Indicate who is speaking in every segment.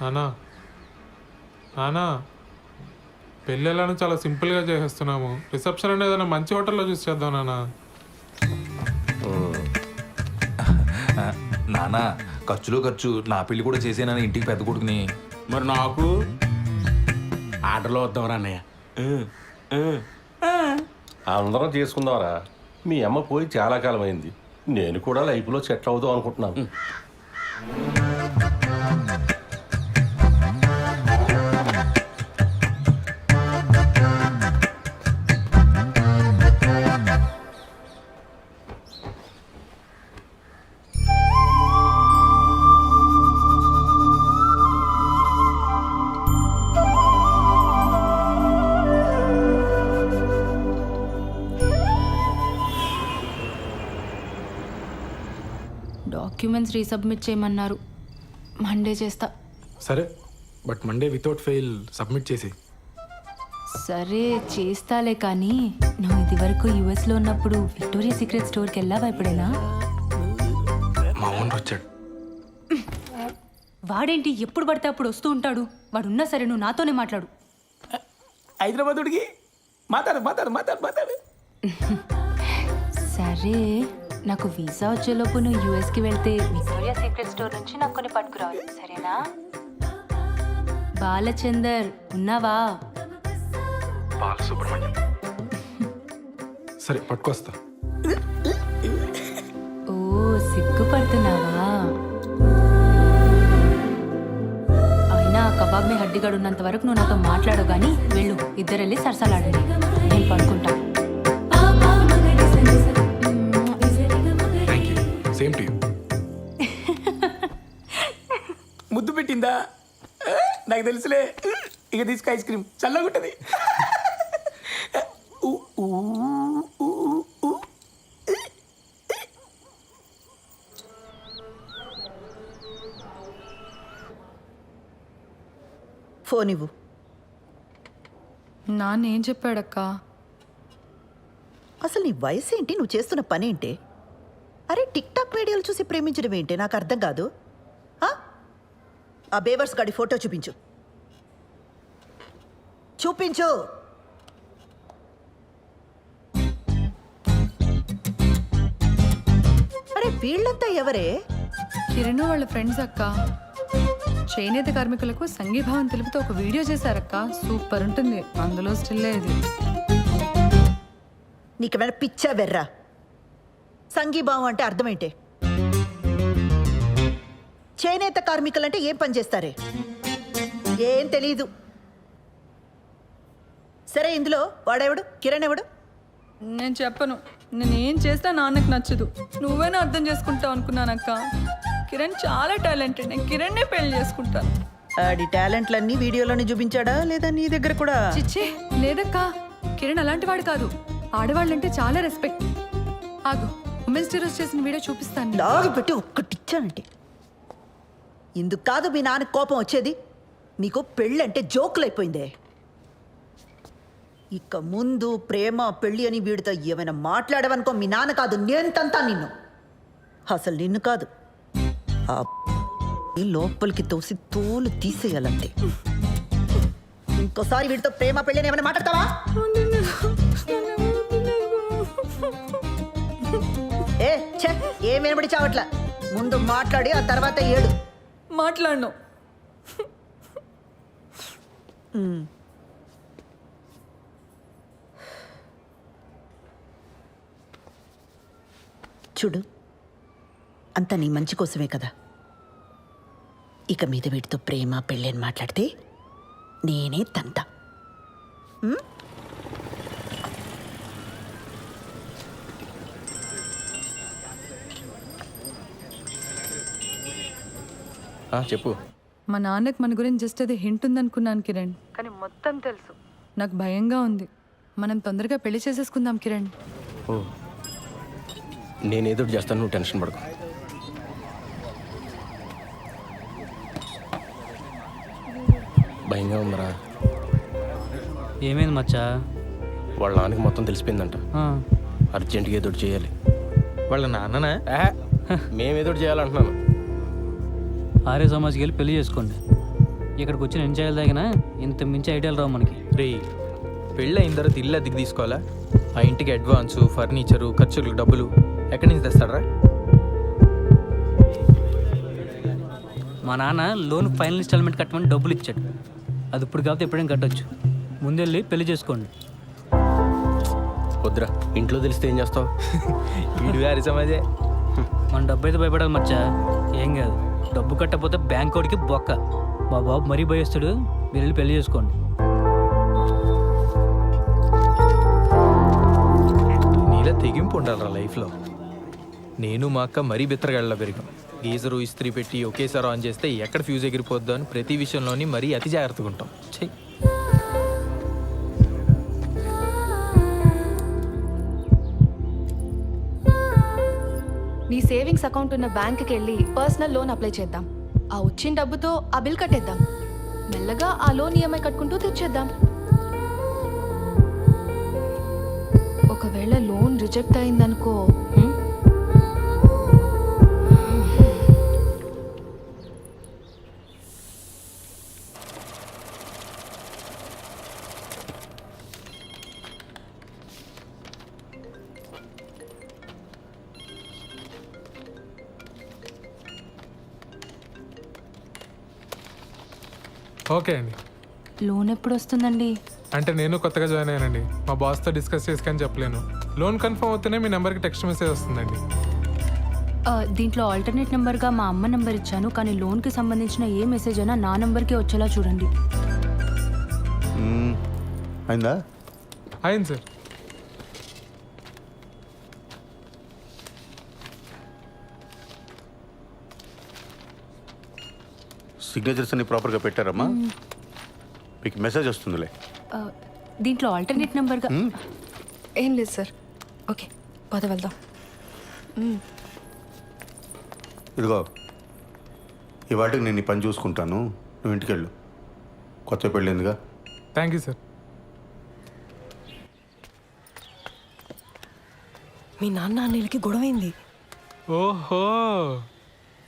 Speaker 1: నానా నానా పెళ్ళిళ్ళను చాలా సింపుల్గా చేసేస్తున్నాము. రిసెప్షన్ అనేది ఏదైనా మంచి హోటల్లో చూసి చేద్దాం నానా.
Speaker 2: నానా ఖర్చులో ఖర్చు నా పెళ్లి కూడా చేసేనని ఇంటికి పెద్ద కొడుకుని.
Speaker 3: మరి నాకు ఆర్డర్లో వద్దాంరా అన్నయ్య.
Speaker 4: అందరం చేసుకుందాంరా. మీ అమ్మ పోయి చాలా కాలం అయింది. నేను కూడా లైఫ్లో సెటిల్ అవుదాం అనుకుంటున్నాను.
Speaker 5: డాక్యుమెంట్స్ రీసబ్మిట్ చేయమన్నారు. మండే చేస్తా.
Speaker 6: సరే, but Monday without fail submit చేసి.
Speaker 5: సరే చేస్తాలే, కానీ నువ్వు ఇది వరకు యుఎస్లో ఉన్నప్పుడు విక్టోరియా సీక్రెట్ స్టోర్కి వెళ్ళావా ఎప్పుడైనా?
Speaker 6: మా ఓనర్ వచ్చాడు.
Speaker 5: వాడేంటి ఎప్పుడు పడితే అప్పుడు వస్తూ ఉంటాడు? వాడున్నా సరే నువ్వు నాతోనే మాట్లాడు.
Speaker 3: హైదరాబాదుడికి మాట్లాడు.
Speaker 5: సరే, నాకు వీసా వచ్చేలోపు నువ్వు యూఎస్కి వెళ్తే విక్టోరియా సీక్రెట్ స్టోర్ నుంచి నాకు కొన్ని పట్టుకురావాలి, సరేనా? బాలచందర్ ఉన్నావా?
Speaker 6: బాలసుబ్రహ్మణ్యం. సరే పట్టుకొస్తా.
Speaker 5: ఓ సిగ్గుపడుతున్నావా? అయినా కబాబ్ మీ హడ్డిగాడు ఉన్నంత వరకు నువ్వు నాతో మాట్లాడవు, కానీ వెళ్ళు, ఇద్దరు వెళ్ళి సరసాలాడండి, నేను పడుకుంటా.
Speaker 6: Same to you.
Speaker 3: ముద్దు పెట్టిందా? నాకు తెలుసులే. ఇక తీసుకు ఐస్ క్రీమ్ చల్లగుంటది.
Speaker 7: ఫోన్ ఇవ్వు.
Speaker 8: నాన్నేం చెప్పాడక్క?
Speaker 7: అసలు నీ వయసు ఏంటి? నువ్వు చేస్తున్న పని ఏంటి? అరే టిక్ టాక్ వీడియోలు చూసి ప్రేమించడం ఏంటి? నాకు అర్థం కాదు. ఆ బేవర్స్ గాడి ఫోటో చూపించు. అరే వీళ్ళంతా ఎవరే?
Speaker 8: కిరణ్ వాళ్ళ ఫ్రెండ్స్ అక్క. చేనేత కార్మికులకు సంఘీభావం తెలుపుతూ ఒక వీడియో చేశారక్క. సూపర్ ఉంటుంది. అందులో స్టిల్ ఇది.
Speaker 7: నీకేమైనా పిచ్చా వెర్రా? సంఘీభావం అంటే అర్థం ఏంటి? చేనేత కార్మికులంటే ఏం పని చేస్తారే? ఏం తెలీదు. సరే, ఇందులో వాడెవడు? కిరణ్ ఎవడు?
Speaker 8: నేను చెప్పను. నేనేం చేస్తా నాన్నకు నచ్చదు. నువ్వేనా అర్థం చేసుకుంటావు అనుకున్నానక్క. కిరణ్ చాలా టాలెంటెడ్. నేను కిరణ్నే పెళ్లి చేసుకుంటాను.
Speaker 7: ఆడి టాలెంట్లన్నీ వీడియోలోనే చూపించాడా లేదా నీ దగ్గర కూడా?
Speaker 8: చిచ్చే లేదక్క. కిరణ్ అలాంటి వాడు కాదు. ఆడవాళ్ళంటే చాలా రెస్పెక్ట్. ఆగు, ఉమెన్స్ డే రోజు చేసిన వీడియో చూపిస్తాను.
Speaker 7: లాగి పెట్టి ఒక్కటిచ్చానంటే ఇందుకు కాదు మీ నాన్న కోపం వచ్చేది. నీకు పెళ్ళంటే జోకులైపోయిందే. ఇక ముందు ప్రేమ పెళ్ళి అని వీడితో ఏమైనా మాట్లాడవనుకో, మీ నాన్న కాదు నేను తంతా నిన్ను. అసలు నిన్ను కాదు, ఆ లోపలికి తోసి తోలు తీసేయాలంతే. ఇంకోసారి వీడితో ప్రేమ పెళ్ళి అని ఏమైనా మాట్లాడతావా? ఏ ఛే, ఏం వినబడి చావట్లా. ముందు మాట్లాడి ఆ తర్వాత ఏడు.
Speaker 8: మాట్లాడను.
Speaker 7: చూడు, అంతా నీ మంచి కోసమే కదా. ఇక మీద వీటితో ప్రేమ పెళ్ళి అని మాట్లాడితే నేనే తంతా.
Speaker 4: చెప్పు.
Speaker 8: మా నాన్నకు మన గురించి జస్ట్ అది హింట్ ఉందనుకున్నాను కిరణ్, కానీ మొత్తం తెలుసు. నాకు భయంగా ఉంది. మనం తొందరగా పెళ్లి చేసేసుకుందాం కిరణ్.
Speaker 4: ఓ, నేనేదో చేస్తాను, నువ్వు టెన్షన్ పడకు. భయంగా ఉందరా?
Speaker 9: ఏమైంది మచ్చా?
Speaker 4: వాళ్ళ నాన్నకి మొత్తం తెలిసిపోయిందంట. అర్జెంటుగా ఏదో చేయాలి.
Speaker 2: వాళ్ళ నాన్ననా?
Speaker 4: మేమేదో చేయాలంటున్నాను.
Speaker 9: ఆర్య సమాజ్కి వెళ్ళి పెళ్లి చేసుకోండి. ఇక్కడికి వచ్చి నేను చేయలేదగినా ఇంత మించి ఐడియాలు రావు మనకి.
Speaker 10: రే పెళ్ళి అయిన తర్వాత ఇల్లు అద్దెకి తీసుకోవాలా? ఆ ఇంటికి అడ్వాన్సు, ఫర్నిచరు, ఖర్చులకు డబ్బులు ఎక్కడి నుంచి తెస్తాడరా?
Speaker 9: మా నాన్న లోన్ ఫైనల్ ఇన్స్టాల్మెంట్ కట్టమని డబ్బులు ఇచ్చాడు. అది ఇప్పుడు కాకపోతే ఎప్పుడైనా కట్టొచ్చు. ముందెళ్ళి పెళ్లి చేసుకోండి.
Speaker 4: వద్దురా, ఇంట్లో తెలిస్తే ఏం చేస్తావు?
Speaker 10: వీడు గారి సమాజే.
Speaker 9: మన డబ్బు అయితే భయపడాలి మచ్చా. ఏం కాదు, డబ్బు కట్టకపోతే బ్యాంక్ వాడికి బొక్క. మా బాబు మరీ భయస్తాడు. మీరు వెళ్ళి పెళ్లి చేసుకోండి.
Speaker 10: నీలా తెగింపు ఉండాలిరా లైఫ్లో. నేను మా అక్క మరీ బిత్తరగాళ్ళ పెరిగాం. గీజరు ఇస్త్రీ పెట్టి ఒకేసారి ఆన్ చేస్తే ఎక్కడ ఫ్యూజ్ ఎగిరిపోద్దో అని ప్రతి విషయంలోని మరీ అతి జాగ్రత్తగా ఉంటాం. చెయ్యి.
Speaker 11: నీ సేవింగ్స్ అకౌంట్ ఉన్న బ్యాంక్కి వెళ్ళి పర్సనల్ లోన్ అప్లై చేద్దాం. ఆ వచ్చిన డబ్బుతో ఆ బిల్ కట్టేద్దాం. మెల్లగా ఆ లోన్ ఈఎంఐ కట్టుకుంటూ తెచ్చేద్దాం. ఒకవేళ లోన్ రిజెక్ట్ అయిందనుకో,
Speaker 1: ఓకే అండి.
Speaker 5: లోన్ ఎప్పుడు వస్తుందండి?
Speaker 1: అంటే నేను కొత్తగా జాయిన్ అయ్యానండి. మా బాస్తో డిస్కస్ చేసుకొని చెప్పలేను. లోన్ కన్ఫర్మ్ అవుతూనే మీ నెంబర్కి టెక్స్ట్ మెసేజ్ వస్తుందండి.
Speaker 5: దీంట్లో ఆల్టర్నేట్ నెంబర్గా మా అమ్మ నెంబర్ ఇచ్చాను, కానీ లోన్కి సంబంధించిన ఏ మెసేజ్ అయినా నా నెంబర్కే వచ్చేలా చూడండి.
Speaker 12: అయిందా?
Speaker 1: అయింది సార్.
Speaker 12: సిగ్నేచర్స్ అన్ని ప్రాపర్గా పెట్టారమ్మా? మీకు మెసేజ్ వస్తుందిలే.
Speaker 5: దీంట్లో ఆల్టర్నేట్ నెంబర్గా
Speaker 11: ఏం లేదు సార్. ఓకే, పద వెళ్దాం.
Speaker 12: ఇదిగో ఈ వాటికి నేను ఈ పని చూసుకుంటాను, నువ్వు ఇంటికి వెళ్ళు. కొత్త పెళ్ళిందిగా.
Speaker 1: Thank you sir.
Speaker 13: మీ నాన్న అన్నయ్యలకి గొడవైంది.
Speaker 1: ఓహో,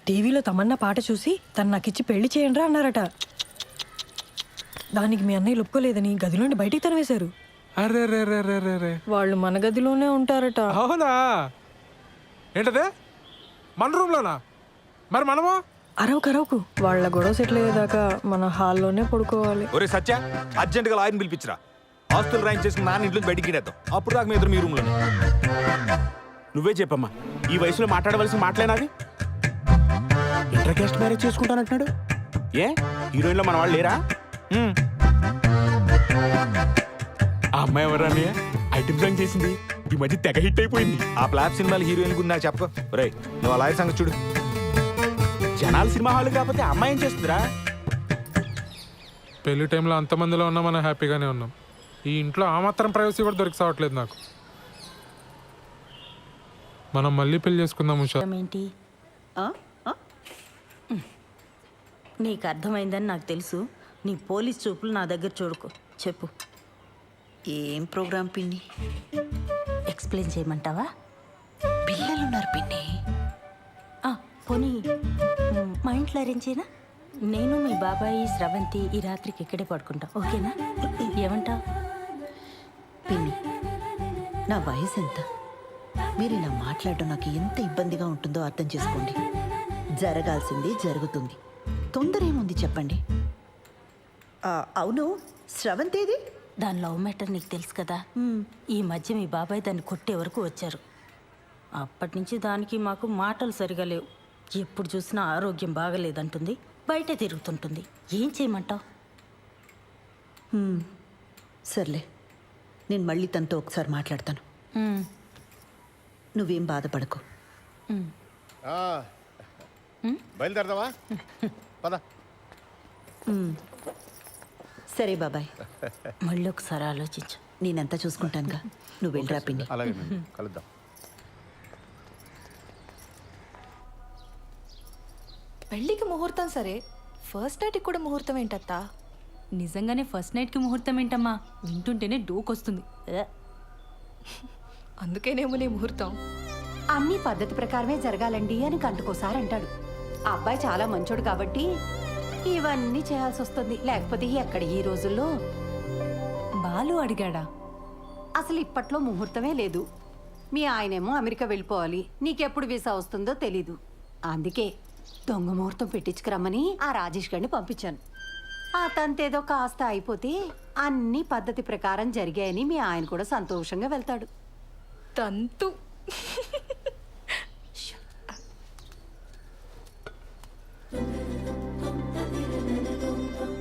Speaker 13: టీవీలో తమన్నా పాట చూసి తను నాకిచ్చి పెళ్లి చేయండిరా అన్నారట. దానికి మీ అన్నయ్యలు ఒప్పుకోలేదని గదిలోని బయటికి తరివేశారు.
Speaker 1: అరే రే రే రే రే రే.
Speaker 13: వాళ్ళు మన గదిలోనే ఉంటారట.
Speaker 1: అవునా? ఏంటదే, మన రూమ్లోనా? మరి మనము
Speaker 13: అరవకు వాళ్ళ గొడవ సెటిల్ అయ్యేదాకా మన హాల్లోనే పడుకోవాలి.
Speaker 2: ఒరే సత్య, అర్జెంటుగా లాయర్ని పిలిపించరా. ఆస్తులు రాయింగ్ చేసుకుని నాన్న ఇంట్లో బయటికి గిడేద్దాం. అప్పుడు దాకా మీ ఇద్దరు మీ రూమ్లో.
Speaker 3: నువ్వే చెప్పమ్మా, ఈ వయసులో మాట్లాడవలసిన మాటలేనాది? ఇంటర్ కాస్ట్ మ్యారేజ్ చేసుకుంటానంటున్నాడు. ఏ హీరోయిన్లో మన వాళ్ళు లేరా? ఆ అమ్మాయి ఎవరా? ఐటమ్ సాంగ్ చేసింది, ఈ మధ్య తెగ హిట్ అయిపోయింది.
Speaker 2: ఆ ఫ్లాప్ సినిమాలు హీరోయిన్ గురించి నాకు చెప్పకు. ఒరే నువ్వు ఆ లాయర్ సంగతి చూడు.
Speaker 3: జనాలు సినిమా హాల్ కాకపోతే అమ్మాయి ఏం చేస్తుందిరా?
Speaker 1: పెళ్లి టైంలో అంతమందిలో ఉన్నా మనం హ్యాపీగానే ఉన్నాం. ఈ ఇంట్లో ఆ మాత్రం ప్రైవసీ కూడా దొరికి సావట్లేదు నాకు. మనం మళ్ళీ పెళ్లి చేసుకుందాం ఉషా.
Speaker 7: ఏంటి? నీకు అర్థమైందని నాకు తెలుసు. నీ పోలీస్ చూపులు నా దగ్గర చూడుకో. చెప్పు, ఏం ప్రోగ్రామ్ పిన్ని? ఎక్స్ప్లెయిన్ చేయమంటావా? పిల్లలున్నారు పిన్ని. పోనీ మా ఇంట్లో అరేంజ్ చేయనా? నేను మీ బాబాయి స్రవంతి ఈ రాత్రికి ఇక్కడే పడుకుంటా, ఓకేనా? ఏమంటా పిన్ని? నా వయసు ఎంత? మీరు ఇలా మాట్లాడడం నాకు ఎంత ఇబ్బందిగా ఉంటుందో అర్థం చేసుకోండి. జరగాల్సింది జరుగుతుంది, తొందర ఏముంది చెప్పండి. అవును, స్రవంతేది? దాని లవ్ మ్యాటర్ నీకు తెలుసు కదా. ఈ మధ్య మీ బాబాయ్ దాన్ని కొట్టే వరకు వచ్చారు. అప్పటి నుంచి దానికి మాకు మాటలు సరిగా లేవు. ఎప్పుడు చూసినా ఆరోగ్యం బాగలేదంటుంది, బయటే తిరుగుతుంటుంది. ఏం చేయమంటావు? సర్లే, నేను మళ్ళీ తనతో ఒకసారి మాట్లాడతాను. నువ్వేం బాధపడకు.
Speaker 12: బయలుదేరదావా? పద.
Speaker 7: సరే బాబాయ్, మళ్ళీ ఒకసారి ఆలోచించు. నేనంతా చూసుకుంటానుగా, నువ్వు వెళ్ళరా పిన్ని.
Speaker 12: అలాగే కలుద్దాం.
Speaker 11: పెళ్ళికి ముహూర్తం సరే, ఫస్ట్ నైట్కి కూడా ముహూర్తం ఏంటత్తా?
Speaker 5: నిజంగానే ఫస్ట్ నైట్కి ముహూర్తం ఏంటమ్మా? వింటుంటేనే డోకొస్తుంది.
Speaker 11: అందుకేనేమో నీ ముహూర్తం.
Speaker 7: అన్ని పద్ధతి ప్రకారమే జరగాలండి అని గంటకోసారి అంటాడు. ఆ అబ్బాయి చాలా మంచోడు కాబట్టి ఇవన్నీ చేయాల్సి వస్తుంది, లేకపోతే ఎక్కడ ఈ రోజుల్లో.
Speaker 5: బాలు అడిగాడా?
Speaker 7: అసలు ఇప్పట్లో ముహూర్తమే లేదు. మీ ఆయనేమో అమెరికా వెళ్ళిపోవాలి, నీకెప్పుడు వీసా వస్తుందో తెలీదు. అందుకే దొంగ ముహూర్తం పెట్టించుకురమ్మని ఆ రాజేష్ గారిని పంపించాను. ఆ తంతేదో కాస్త అయిపోతే అన్ని పద్ధతి ప్రకారం జరిగాయని మీ ఆయన కూడా సంతోషంగా వెళ్తాడు.
Speaker 8: తంతు.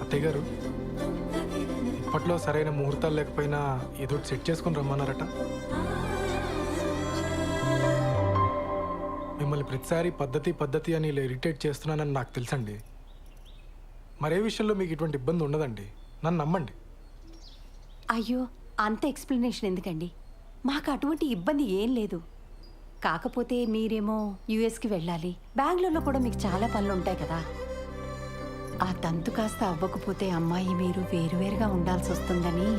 Speaker 6: అత్తయ్య గారు, ఇప్పట్లో సరైన ముహూర్తాలు లేకపోయినా ఏదో ఒకటి సెట్ చేసుకుని రమ్మన్నారట. మిమ్మల్ని ప్రతిసారి పద్ధతి అని ఇలా ఇరిటేట్ చేస్తున్నానని నాకు తెలుసండి. మరే విషయంలో మీకు ఇటువంటి ఇబ్బంది ఉండదండి, నన్ను నమ్మండి.
Speaker 7: అయ్యో, అంత ఎక్స్ప్లెనేషన్ ఎందుకండి? మాకు అటువంటి ఇబ్బంది ఏం లేదు. కాకపోతే మీరేమో యుఎస్కి వెళ్ళాలి, బెంగళూరులో కూడా మీకు చాలా పనులు ఉంటాయి కదా. ఆ తంతు కాస్త అవ్వకపోతే అమ్మాయి మీరు వేరువేరుగా ఉండాల్సి వస్తుందని.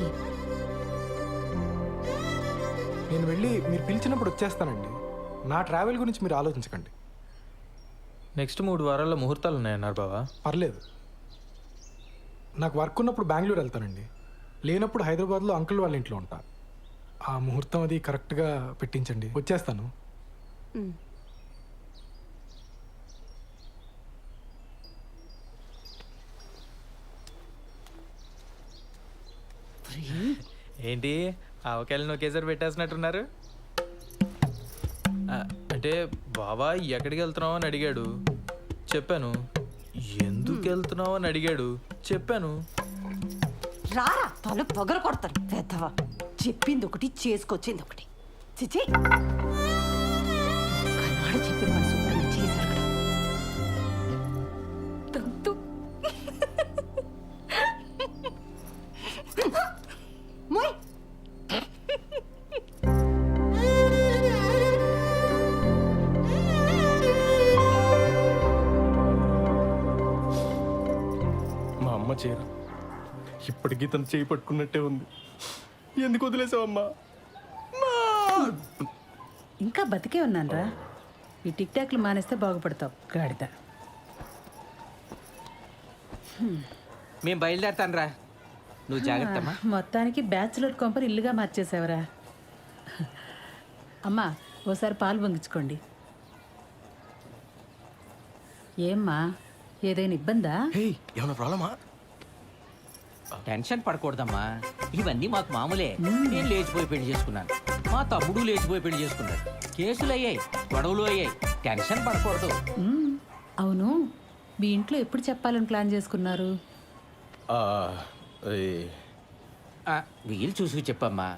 Speaker 6: నేను వెళ్ళి మీరు పిలిచినప్పుడు వచ్చేస్తానండి. నా ట్రావెల్ గురించి మీరు ఆలోచించకండి.
Speaker 10: నెక్స్ట్ 3 వారాల్లో ముహూర్తాలు ఉన్నాయన్నారు బావా.
Speaker 6: పర్లేదు, నాకు వర్క్ ఉన్నప్పుడు బెంగళూరు వెళ్తానండి, లేనప్పుడు హైదరాబాద్లో అంకుల్ వాళ్ళ ఇంట్లో ఉంటా. ఆ ముహూర్తం అది కరెక్ట్గా పెట్టించండి, వచ్చేస్తాను.
Speaker 10: ఏంటి ఆవకాయలను ఒకేసారి పెట్టేసినట్టున్నారు? అంటే బావా ఎక్కడికి వెళ్తున్నావు అని అడిగాడు, చెప్పాను. ఎందుకు వెళ్తున్నావు అని అడిగాడు, చెప్పాను.
Speaker 7: రారా తల పొగర కొడతారు పెద్దవా. చెప్పింది ఒకటి, చేసుకొచ్చింది ఒకటి. చిచి, కన్నాడు చెప్పిన మన శుభ్రంగా చేశారు కదా.
Speaker 8: తంతు.
Speaker 7: మోయ్.
Speaker 3: మా అమ్మ చీర ఇప్పటికీ తను చేయి పట్టుకున్నట్టే ఉంది. ఎందుకు వదిలేసావమ్మా?
Speaker 13: ఇంకా బతికే ఉన్నానరా. ఈ టిక్ టాక్లు మానేస్తే బాగుపడతావు గాడిద.
Speaker 9: మేము బయలుదేరుతాను రా, నువ్వు జాగ్రత్తమ్మా.
Speaker 13: మొత్తానికి బ్యాచులర్ కొంపని ఇల్లుగా మార్చేసావరా. అమ్మా, ఓసారి పాలు పొంగించుకోండి. ఏమ్మా, ఏదైనా ఇబ్బందా?
Speaker 3: ఏమైనా ప్రాబ్లమా?
Speaker 9: టెన్షన్ పడకూడదమ్మా, ఇవన్నీ మాకు మామూలే. నేను లేచిపోయి పెళ్లి చేసుకున్నాను, మా తమ్ముడు లేచిపోయి పెళ్లి చేసుకున్నాడు. కేసులు అయ్యాయి, గొడవలు అయ్యాయి, టెన్షన్ పడకూడదు.
Speaker 13: అవును, మీ ఇంట్లో ఎప్పుడు చెప్పాలని ప్లాన్ చేసుకున్నారు?
Speaker 9: వీలు చూసుకు చెప్పమ్మా,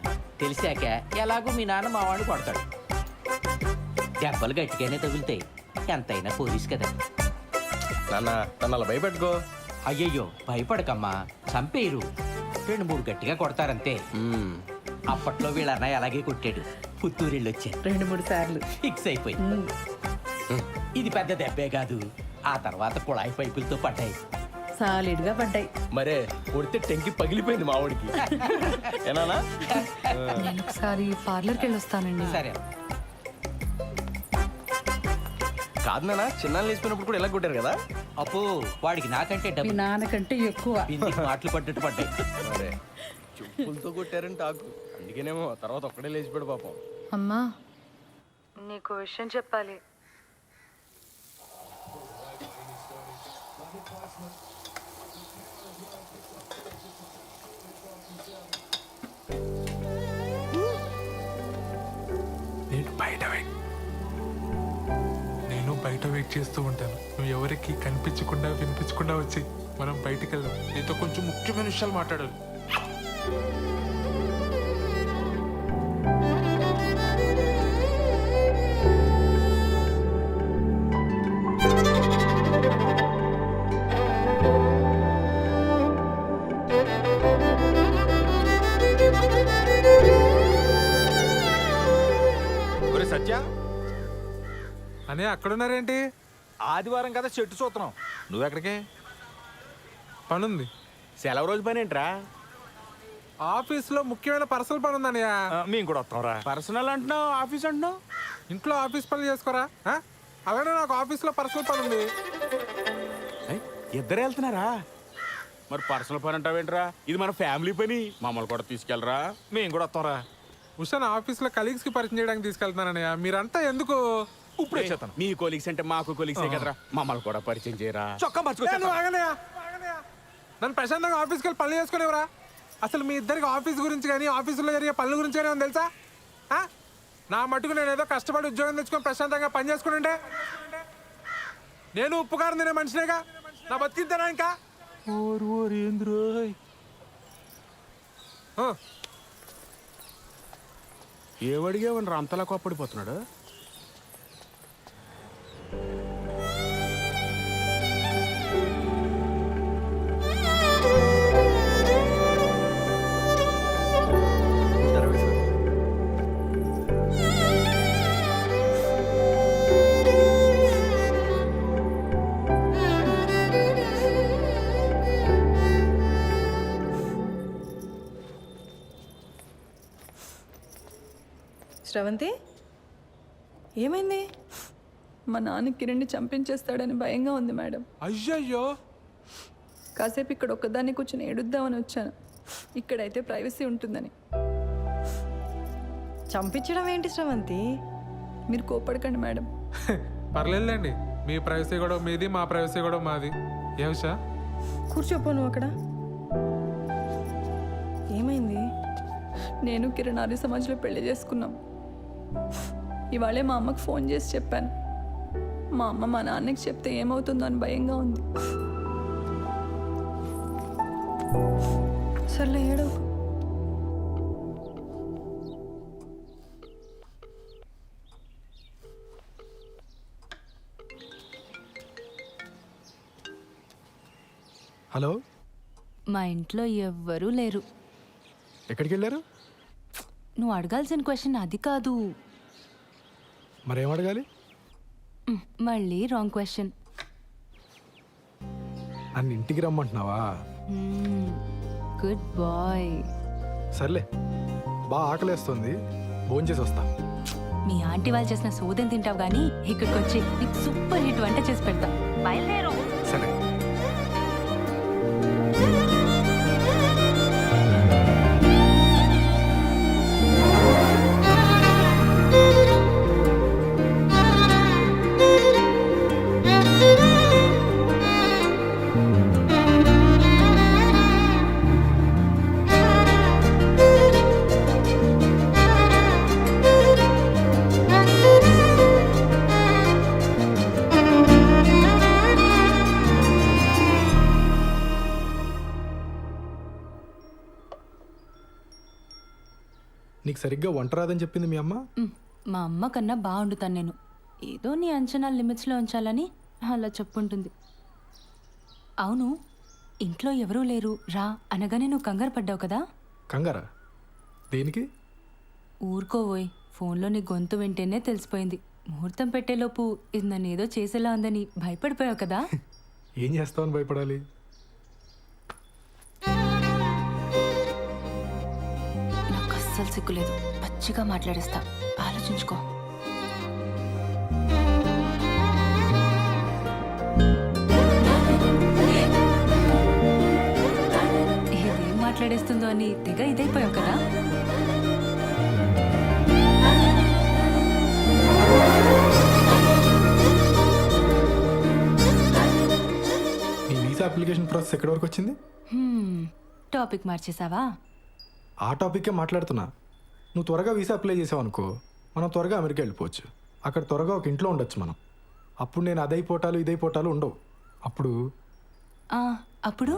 Speaker 9: తెలిసాక ఎలాగో మీ నాన్న మా వాడిని కొడతాడు. దెబ్బలు గట్టిగానే తగులుతాయి, ఎంతైనా పోలీస్ కదా.
Speaker 3: నాన్న తను అలా భయపెట్టుకో.
Speaker 9: అయ్యయ్యో భయపడకమ్మా, చంపేరు. 2-3 గట్టిగా కొడతారంతే. అప్పట్లో వీళ్ళ అన్నయ్య అలాగే కొట్టాడు, పుత్తూరెళ్ళి వచ్చాను
Speaker 13: 2-3 సార్లు
Speaker 9: ఫిక్స్ అయిపోయి. ఇది పెద్ద దెబ్బే కాదు, ఆ తర్వాత కుళాయి పైపులతో పడ్డాయి.
Speaker 13: సాలిడ్గా పడ్డాయి.
Speaker 3: మరే కొడితే టెంకి పగిలిపోయింది మా వాడికి. ఏనా?
Speaker 8: నేను ఒకసారి పార్లర్కి వెళ్ళి వస్తానండి.
Speaker 9: సరే.
Speaker 3: కాదు నాన్న, చిన్నాళ్ళు వేసిపోయినప్పుడు కూడా ఎలా కొట్టారు కదా.
Speaker 9: అప్పు వాడికి నాకంటే
Speaker 13: మీ
Speaker 9: డబ్బు
Speaker 13: నాన్నకంటే ఎక్కువ.
Speaker 9: బిందికి మాటలు పడ్డట్టు పడ్డాయి.
Speaker 3: మరే చెప్పులతో కొట్టారని టాకు, అందుకేనేమో తర్వాత ఒక్కడే లేచిపోయాడు పాపం.
Speaker 8: అమ్మా, నీకు విషయం చెప్పాలి.
Speaker 1: నేను బయట వెయిట్ చేస్తూ ఉంటాను. నువ్వు ఎవరికి కనిపించకుండా వినిపించకుండా వచ్చి మనం బయటికి వెళ్దాం. నీతో కొంచెం ముఖ్యమైన విషయాలు మాట్లాడాలి.
Speaker 2: సత్య
Speaker 1: అని అక్కడున్నారేంటి?
Speaker 2: ఆదివారం కదా చెట్టు చూస్తున్నాం, నువ్వెక్కడికి?
Speaker 1: పనుంది.
Speaker 3: సెలవు రోజు పని ఏంట్రా?
Speaker 1: ఆఫీస్లో ముఖ్యమైన పర్సనల్ పని ఉందన్నయ్య.
Speaker 2: మేము కూడా వస్తాంరా.
Speaker 3: పర్సనల్ అంటున్నావు, ఆఫీస్ అంటున్నావు.
Speaker 1: ఇంట్లో ఆఫీస్ పనులు చేసుకోరా? అలానే నాకు ఆఫీస్లో పర్సనల్ పని ఉంది.
Speaker 3: ఇద్దరే వెళ్తున్నారా? మరి పర్సనల్ పని అంటావేంట్రా? ఇది మన ఫ్యామిలీ పని, మమ్మల్ని కూడా తీసుకెళ్ళరా?
Speaker 2: మేము కూడా వస్తాంరా.
Speaker 1: ఉషా నా ఆఫీస్లో కలీగ్స్కి పరిచయం చేయడానికి తీసుకెళ్తున్నానన్నయ్య. మీరంతా ఎందుకు?
Speaker 2: ఇప్పుడు వచ్చేస్తాను.
Speaker 3: మీ కొలీగ్స్ అంటే మాకు కొలీగ్సే కదరా, మమ్మల్ని కూడా పరిచయం చేయరా?
Speaker 2: చొక్కా
Speaker 1: ఏ,
Speaker 2: మర్చిపోతా.
Speaker 1: నువ్వు ఆగనయ్యా. నన్ను ప్రశాంతంగా ఆఫీస్కి వెళ్ళి పనులు చేసుకునేవరా? అసలు మీ ఇద్దరికి ఆఫీస్ గురించి కానీ ఆఫీసులో జరిగే పనుల గురించి కానీ ఏమన్నా తెలుసా? ఆ? నా మటుకు నేను ఏదో కష్టపడి ఉద్యోగం తెచ్చుకొని ప్రశాంతంగా పని చేసుకుంటుంటే నేను ఉప్పు కారం తినే మనిషినేగా. నా బతికింతేనా ఇంకా? ఆ,
Speaker 3: ఏమడిగేవని అంతలా కోప్పడిపోతున్నాడు?
Speaker 13: శ్రవంతి ఏమైంది?
Speaker 8: మా నాన్న కిరణ్ని చంపించేస్తాడని భయంగా ఉంది మేడం.
Speaker 1: అయ్యయ్యో.
Speaker 8: కాసేపు ఇక్కడ ఒక్కదాన్ని కూర్చొని ఏడుద్దామని వచ్చాను. ఇక్కడైతే ప్రైవసీ ఉంటుందని.
Speaker 13: చంపించడం ఏంటి శ్రవంతి?
Speaker 8: మీరు కోపడకండి మేడం.
Speaker 1: పర్లేదులేండి, మీ ప్రైవసీ కూడా మీది, మా ప్రైవసీ కూడా మాది. ఏ ఉషా?
Speaker 13: కూర్చోపో నువ్వు అక్కడ. ఏమైంది?
Speaker 8: నేను కిరణ్ ఆర్య సమాజ్లో పెళ్లి చేసుకున్నాం. ఇవాళే మా అమ్మకు ఫోన్ చేసి చెప్పాను. మా అమ్మ మా నాన్నకి చెప్తే ఏమవుతుందో అని భయంగా ఉంది.
Speaker 13: సర్లే ఏడో.
Speaker 6: హలో,
Speaker 5: మా ఇంట్లో ఎవ్వరూ లేరు.
Speaker 6: ఎక్కడికి వెళ్ళారు?
Speaker 5: నువ్వు అడగాల్సిన క్వశ్చన్ అది కాదు.
Speaker 6: మరేం అడగాలి?
Speaker 5: మళ్ళీ రాంగ్ క్వశ్చన్.
Speaker 6: నన్ను ఇంటికి రమ్మంటున్నావా?
Speaker 5: Good bye.
Speaker 6: సర్లే, బాగా ఆకలేస్తుంది, భోంచేసి వస్తా.
Speaker 5: మీ ఆంటీ వాళ్ళు చేసిన సోదం తింటావు కానీ ఇక్కడికి వచ్చి నీకు సూపర్ హిట్ వంట చేసి పెడతా. బయలుదేరు.
Speaker 6: సరే. నీకు సరిగ్గా వంట రాదని చెప్పింది మీ అమ్మ?
Speaker 5: మా అమ్మ కన్నా బాగా వండుతాను నేను. ఏదో నీ అంచనా లిమిట్స్లో ఉంచాలని అలా చెప్పుంటుంది. అవును, ఇంట్లో ఎవరూ లేరు రా అనగానే నువ్వు కంగారు పడ్డావు కదా?
Speaker 6: కంగారా? దేనికి?
Speaker 5: ఊరుకోవోయ్, ఫోన్లో నీ గొంతు వింటేనే తెలిసిపోయింది. ముహూర్తం పెట్టేలోపు ఇది నన్ను ఏదో చేసేలా ఉందని భయపడిపోయావు కదా?
Speaker 6: ఏం చేస్తావని భయపడాలి?
Speaker 5: నాకు అస్సలు సిగ్గులేదు, పచ్చిగా మాట్లాడేస్తా, ఆలోచించుకో. ఇదేం మాట్లాడేస్తుందో అని తెగ ఇదైపోయావు కదా?
Speaker 6: నీ వీసా అప్లికేషన్ ప్రాసెస్ ఎక్కడి వరకు వచ్చింది?
Speaker 5: టాపిక్ మార్చేసావా?
Speaker 6: ఆ టాపిక్కే మాట్లాడుతున్నా. నువ్వు త్వరగా వీసా అప్లై చేసావు అనుకో, మనం త్వరగా అమెరికా వెళ్ళిపోవచ్చు. అక్కడ త్వరగా ఒక ఇంట్లో ఉండొచ్చు మనం. అప్పుడు నేను అదైపోటాలు ఇదైపోటాలు ఉండవు. అప్పుడు
Speaker 5: అప్పుడు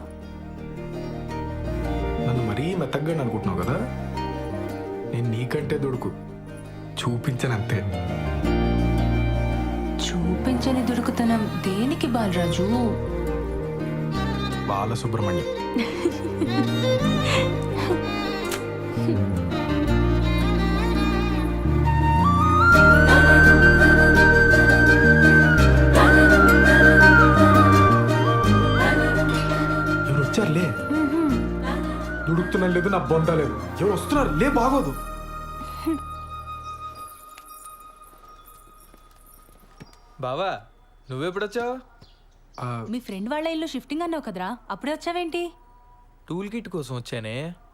Speaker 6: నన్ను మరీ మెత్తగ్గా అనుకుంటున్నావు కదా? నేను నీకంటే దుడుకు చూపించనంతే.
Speaker 5: చూపించని దుడుకుతనం దేనికి బాలరాజు?
Speaker 6: బాలసుబ్రహ్మణ్యం. ఎవరు వచ్చారులే? దుడుకుతున్నా లేదు, నా బొంద లేదు. ఎవరు వస్తున్నారు? లే, బాగోదు.
Speaker 10: బావా, నువ్వెప్పుడొచ్చావు?
Speaker 5: మీ ఫ్రెండ్ వాళ్ళ ఇల్లు షిఫ్టింగ్ అన్నావు కదరా అప్పుడే వచ్చావేంటి?
Speaker 10: టూల్ కిట్ కోసం వచ్చానే.